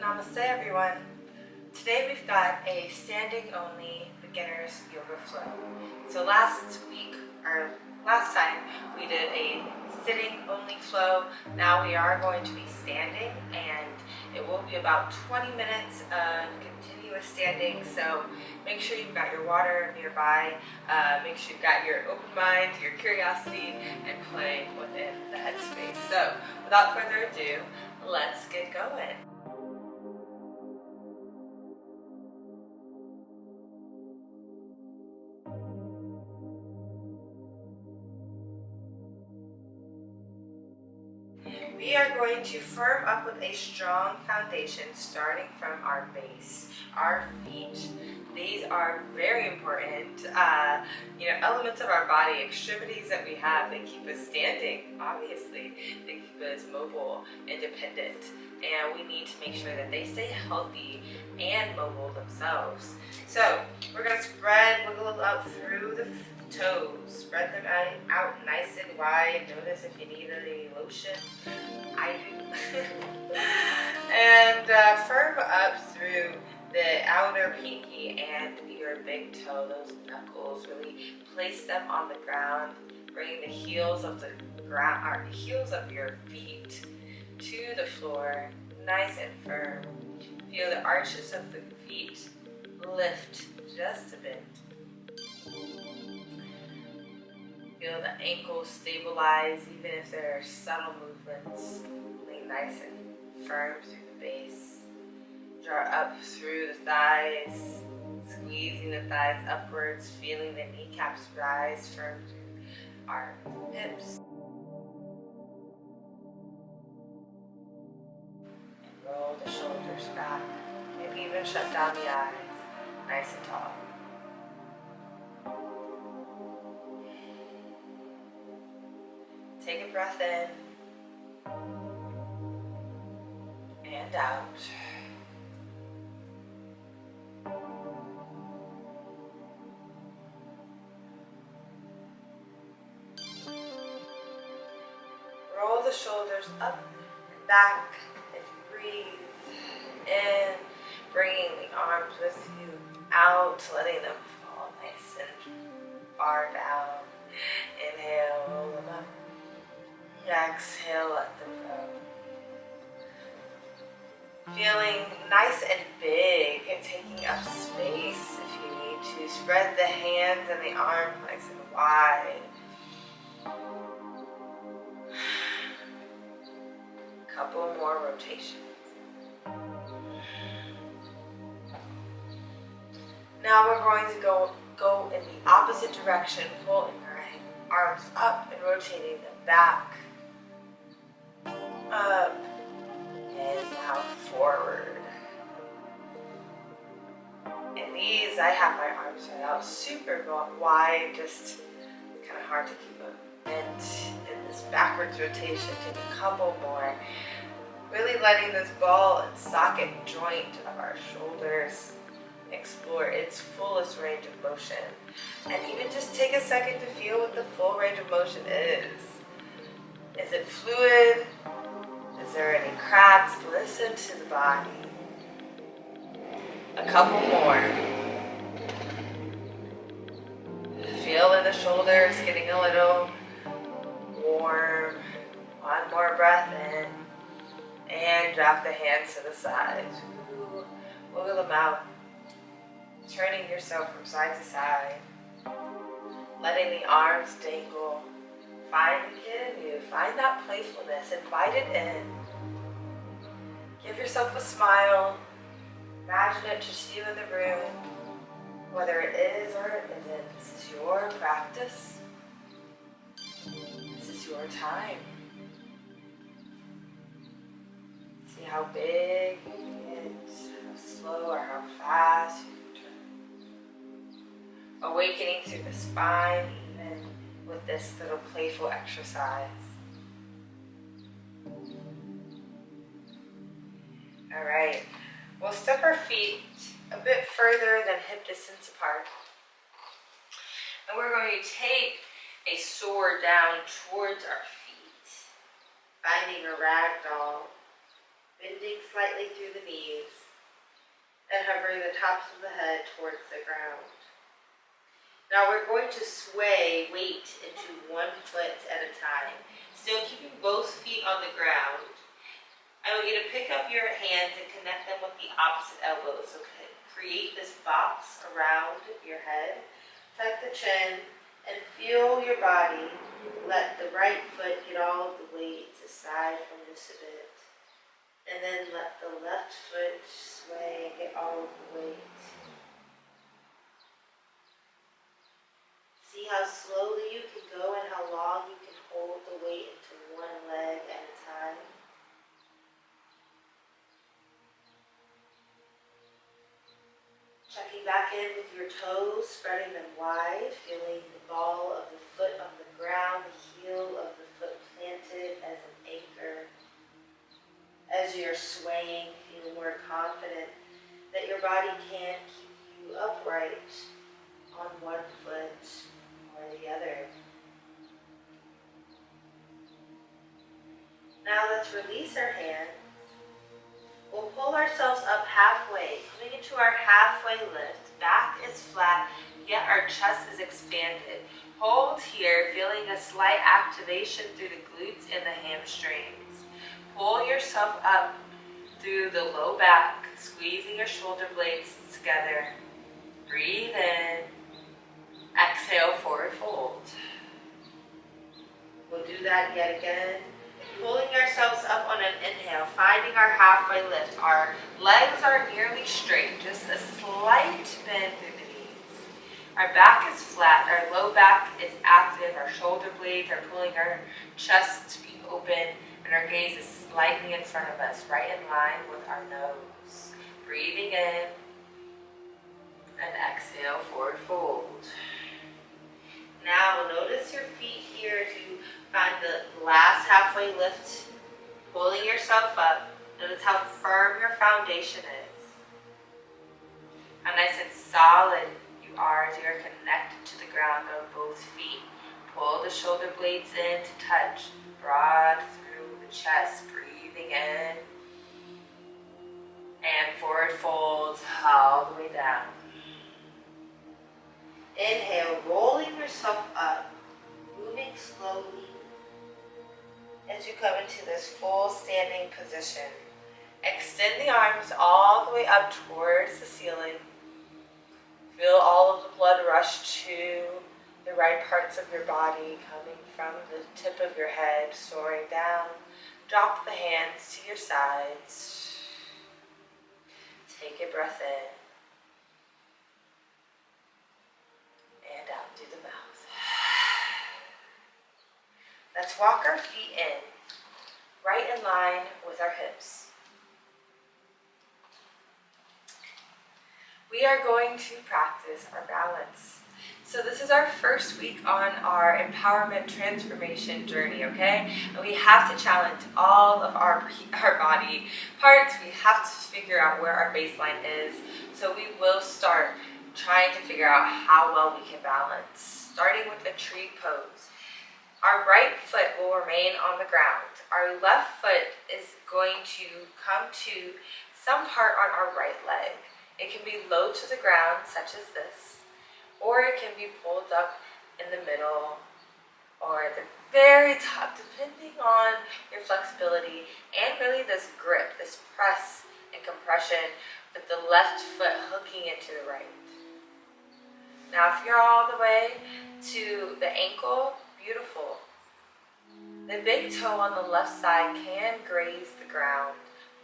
Namaste everyone. Today we've got a standing only beginner's yoga flow. So last time we did a sitting only flow. Now we are going to be standing, and it will be about 20 minutes of continuous standing. So make sure you've got your water nearby. Make sure you've got your open mind, your curiosity, and play within the headspace. So without further ado, let's get going. We are going to firm up with a strong foundation starting from our base, our feet. These are very important, elements of our body, extremities that we have. They keep us standing, obviously. They keep us mobile, independent, and we need to make sure that they stay healthy and mobile themselves. So we're going to wiggle out through the toes. Spread them out nice and wide. Notice if you need any lotion. I do. And firm up through the outer pinky and your big toe, those knuckles. Really place them on the ground, bringing the heels of your feet to the floor, nice and firm. Feel the arches of the feet lift just a bit. Feel the ankles stabilize, even if there are subtle movements. Lay nice and firm through the base. Draw up through the thighs, squeezing the thighs upwards, feeling the kneecaps rise firm through our hips. And roll the shoulders back. Maybe even shut down the eyes, nice and tall. Take a breath in and out. Roll the shoulders up and back as you breathe in, bringing the arms with you out, letting them fall nice and far down. Inhale, roll them up. Exhale, let them go. Feeling nice and big and taking up space if you need to. Spread the hands and the arms nice and wide. Couple more rotations. Now we're going to go in the opposite direction, pulling our arms up and rotating them back. Up and now forward. And these, I have my arms spread out super wide, just kind of hard to keep them bent in this backwards rotation. Take a couple more. Really letting this ball and socket joint of our shoulders explore its fullest range of motion. And even just take a second to feel what the full range of motion is. Is it fluid? Is there any cracks? Listen to the body. A couple more. Feel in the shoulders getting a little warm. One more breath in. And drop the hands to the sides. Wiggle them out. Turning yourself from side to side. Letting the arms dangle. Find the kid in you. Find that playfulness. Invite it in. Give yourself a smile. Imagine it just you in the room. Whether it is or it isn't, this is your practice. This is your time. See how big you get, how slow or how fast you turn. Awakening through the spine, even with this little playful exercise. All right, we'll step our feet a bit further than hip distance apart. And we're going to take a soar down towards our feet, finding a ragdoll. bending slightly through the knees, and hovering the tops of the head towards the ground. Now we're going to sway weight into one foot at a time, still keeping both feet on the ground. I want you to pick up your hands and connect them with the opposite elbows. So create this box around your head. Tuck the chin and feel your body. Let the right foot get all of the weight aside from this a bit. And then let the left foot sway and get all of the weight. See how slowly you can go and how long you can hold the weight into one leg at a time. Checking back in with your toes, spreading them wide, feeling the ball of the foot on the ground, the heel of the foot planted as an anchor. As you're swaying, feel more confident that your body can keep you upright on one foot or the other. Now let's release our hands. We'll pull ourselves up halfway, coming into our halfway lift. Back is flat, yet our chest is expanded. Hold here, feeling a slight activation through the glutes and the hamstrings. Pull yourself up through the low back, squeezing your shoulder blades together. Breathe in. Exhale, forward fold. We'll do that yet again. Pulling ourselves up on an inhale, finding our halfway lift. Our legs are nearly straight, just a slight bend through the knees. Our back is flat, our low back is active, our shoulder blades are pulling our chest to be open, and our gaze is slightly in front of us, right in line with our nose. Breathing in, and exhale, forward fold. Now notice your feet here as you find the last halfway lift, pulling yourself up. Notice how firm your foundation is. How nice and solid you are as you are connected to the ground on both feet. Pull the shoulder blades in to touch, broad through the chest, breathing in. And forward fold all the way down. Inhale, rolling yourself up, moving slowly as you come into this full standing position. Extend the arms all the way up towards the ceiling. Feel all of the blood rush to the right parts of your body, coming from the tip of your head, soaring down. Drop the hands to your sides. Take a breath in. And out through the mouth. Let's walk our feet in, right in line with our hips. We are going to practice our balance. So this is our first week on our empowerment transformation journey, okay? And we have to challenge all of our body parts. We have to figure out where our baseline is. So we will start trying to figure out how well we can balance, starting with the tree pose. Our right foot will remain on the ground. Our left foot is going to come to some part on our right leg. It can be low to the ground, such as this, or it can be pulled up in the middle or at the very top, depending on your flexibility and really this grip, this press and compression with the left foot hooking into the right. Now, if you're all the way to the ankle, beautiful. The big toe on the left side can graze the ground,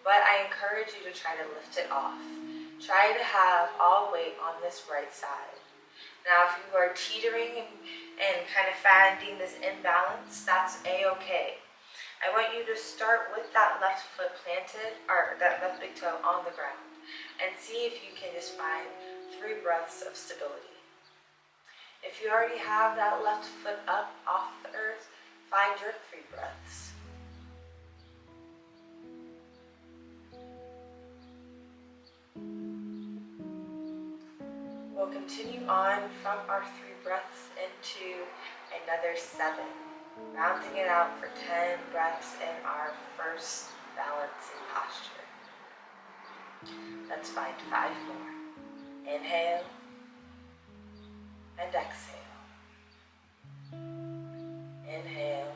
but I encourage you to try to lift it off. Try to have all weight on this right side. Now, if you are teetering and kind of finding this imbalance, that's a-okay. I want you to start with that left foot planted, or that left big toe on the ground, and see if you can just find 3 breaths of stability. If you already have that left foot up off the earth, find your 3 breaths. We'll continue on from our 3 breaths into another 7, rounding it out for 10 breaths in our first balancing posture. Let's find 5 more. Inhale and exhale. Inhale,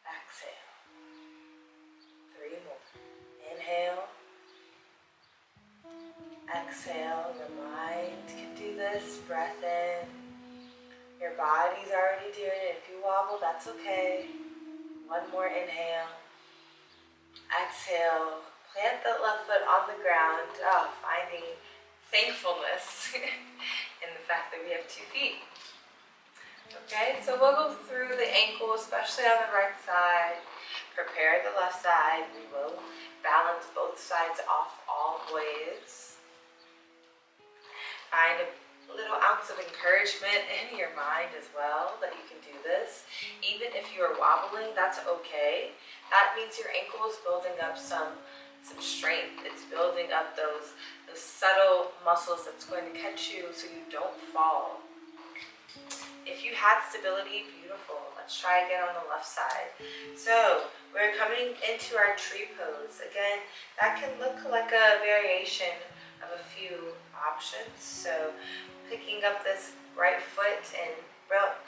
exhale. 3 more. Inhale, exhale. Your mind can do this. Breath in. Your body's already doing it. If you wobble, that's okay. 1 more inhale. Exhale. Plant the left foot on the ground. Finding thankfulness in the fact that we have 2 feet. Okay, so we'll go through the ankle, especially on the right side. Prepare the left side. We will balance both sides off all ways. Find a little ounce of encouragement in your mind as well that you can do this. Even if you are wobbling, that's okay. That means your ankle is building up some strength. It's building up those subtle muscles that's going to catch you so you don't fall. If you had stability, beautiful. Let's try again on the left side. So we're coming into our tree pose. Again, that can look like a variation of a few options. So picking up this right foot and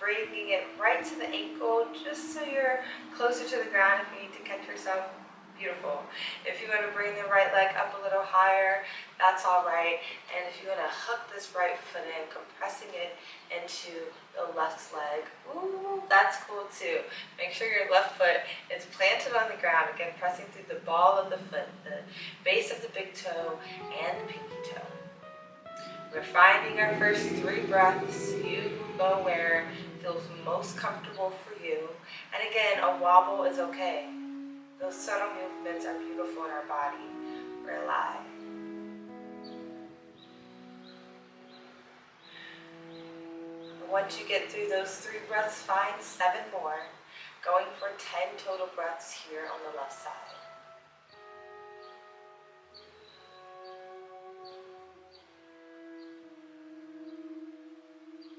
bringing it right to the ankle, just so you're closer to the ground if you need to catch yourself. Beautiful. If you want to bring the right leg up a little higher, that's all right. And if you want to hook this right foot in, compressing it into the left leg, ooh, that's cool too. Make sure your left foot is planted on the ground. Again, pressing through the ball of the foot, the base of the big toe, and the pinky toe. We're finding our first 3 breaths. You go where feels most comfortable for you. And again, a wobble is okay. Those subtle movements are beautiful in our body. We're alive. Once you get through those 3 breaths, find 7 more. Going for 10 total breaths here on the left side.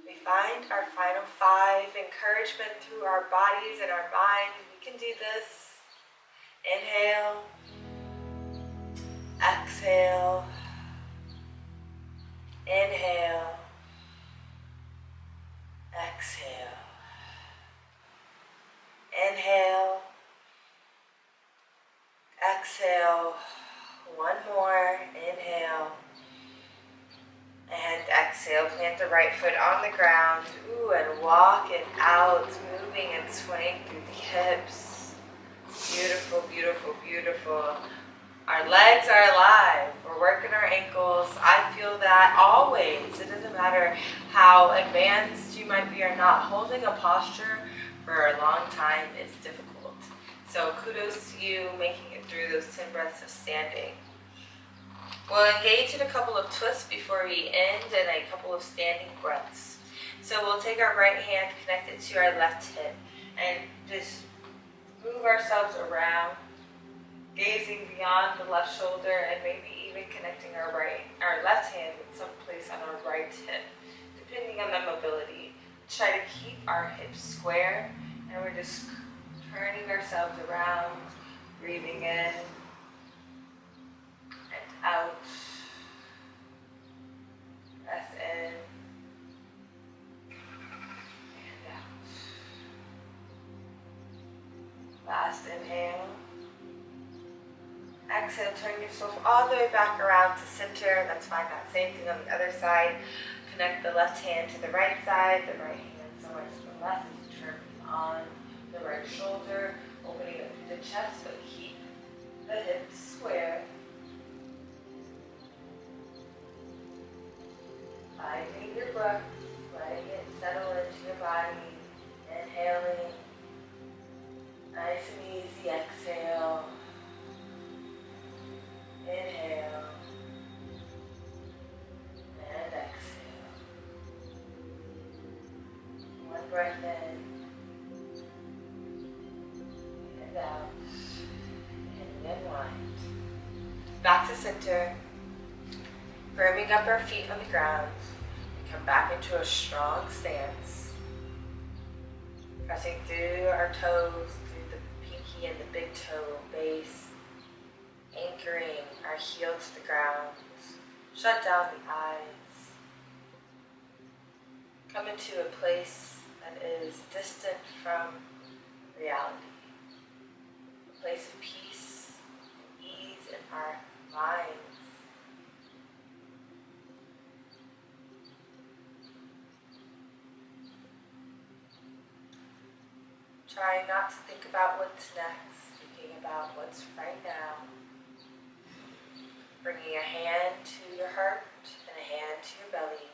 We find our final 5. Encouragement through our bodies and our mind. We can do this. Inhale, exhale, inhale, exhale, inhale, exhale, 1 more, inhale, and exhale. Plant the right foot on the ground, and walk it out, moving and swaying through the hips. Beautiful, beautiful, beautiful. Our legs are alive. We're working our ankles. I feel that always. It doesn't matter how advanced you might be or not. Holding a posture for a long time is difficult. So kudos to you making it through those 10 breaths of standing. We'll engage in a couple of twists before we end and a couple of standing breaths. So we'll take our right hand connected to our left hip and just move ourselves around, gazing beyond the left shoulder and maybe even connecting our left hand with some place on our right hip, depending on the mobility. Try to keep our hips square, and we're just turning ourselves around, breathing in and out. Breath in and out. Last inhale. Exhale, turn yourself all the way back around to center. Let's find that same thing on the other side. Connect the left hand to the right side, the right hand somewhere to the left. Turn on the right shoulder, opening up through the chest, but keep the hips square. Finding your breath, letting it settle into your body. Inhaling, nice and easy. Exhale. Inhale and exhale. 1 breath in and out, and unwind. Back to center, firming up our feet on the ground. We come back into a strong stance, pressing through our toes, through the pinky pinky and the big toe base, anchoring our heel to the ground. Shut down the eyes. Come into a place that is distant from reality. A place of peace and ease in our minds. Trying not to think about what's next, thinking about what's right now. Bringing a hand to your heart and a hand to your belly.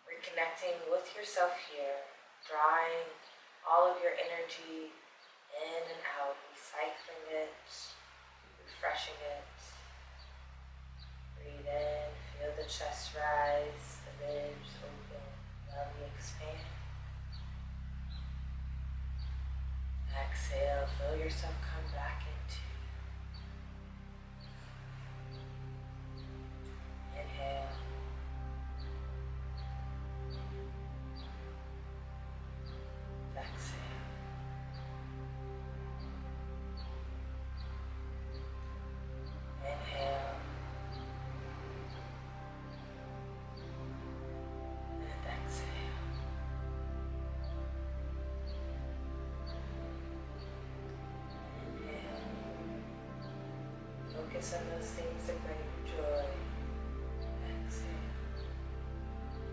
Reconnecting with yourself here, drawing all of your energy in and out, recycling it, refreshing it. Breathe in, feel the chest rise, the ribs open, belly expand. Exhale, feel yourself come back into. Inhale. Exhale. Inhale. And exhale. Focus on those things that bring you joy. Exhale.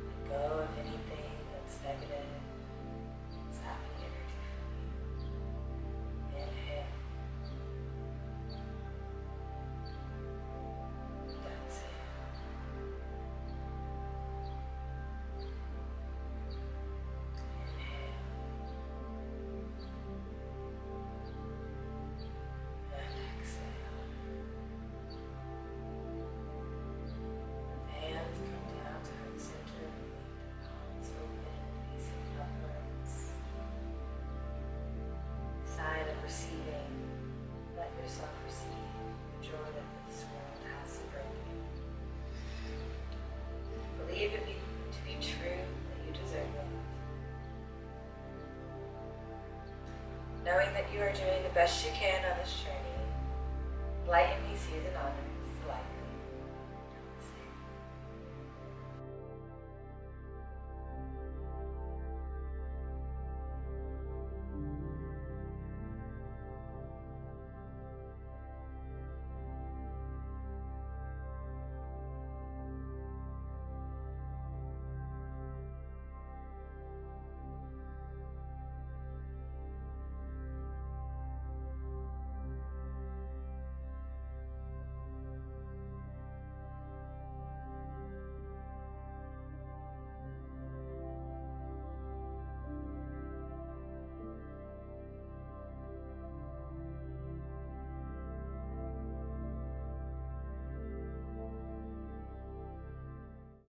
Let go of anything that's negative. It's having energy for you. Inhale. Exhale. Inhale. And exhale. Hands come down to heart center, palms open, facing upwards. Sign of receiving. Let yourself receive the joy that this world has to bring you. Believe it to be true that you deserve it. Knowing that you are doing the best you can on this journey, light in me sees and honors the light.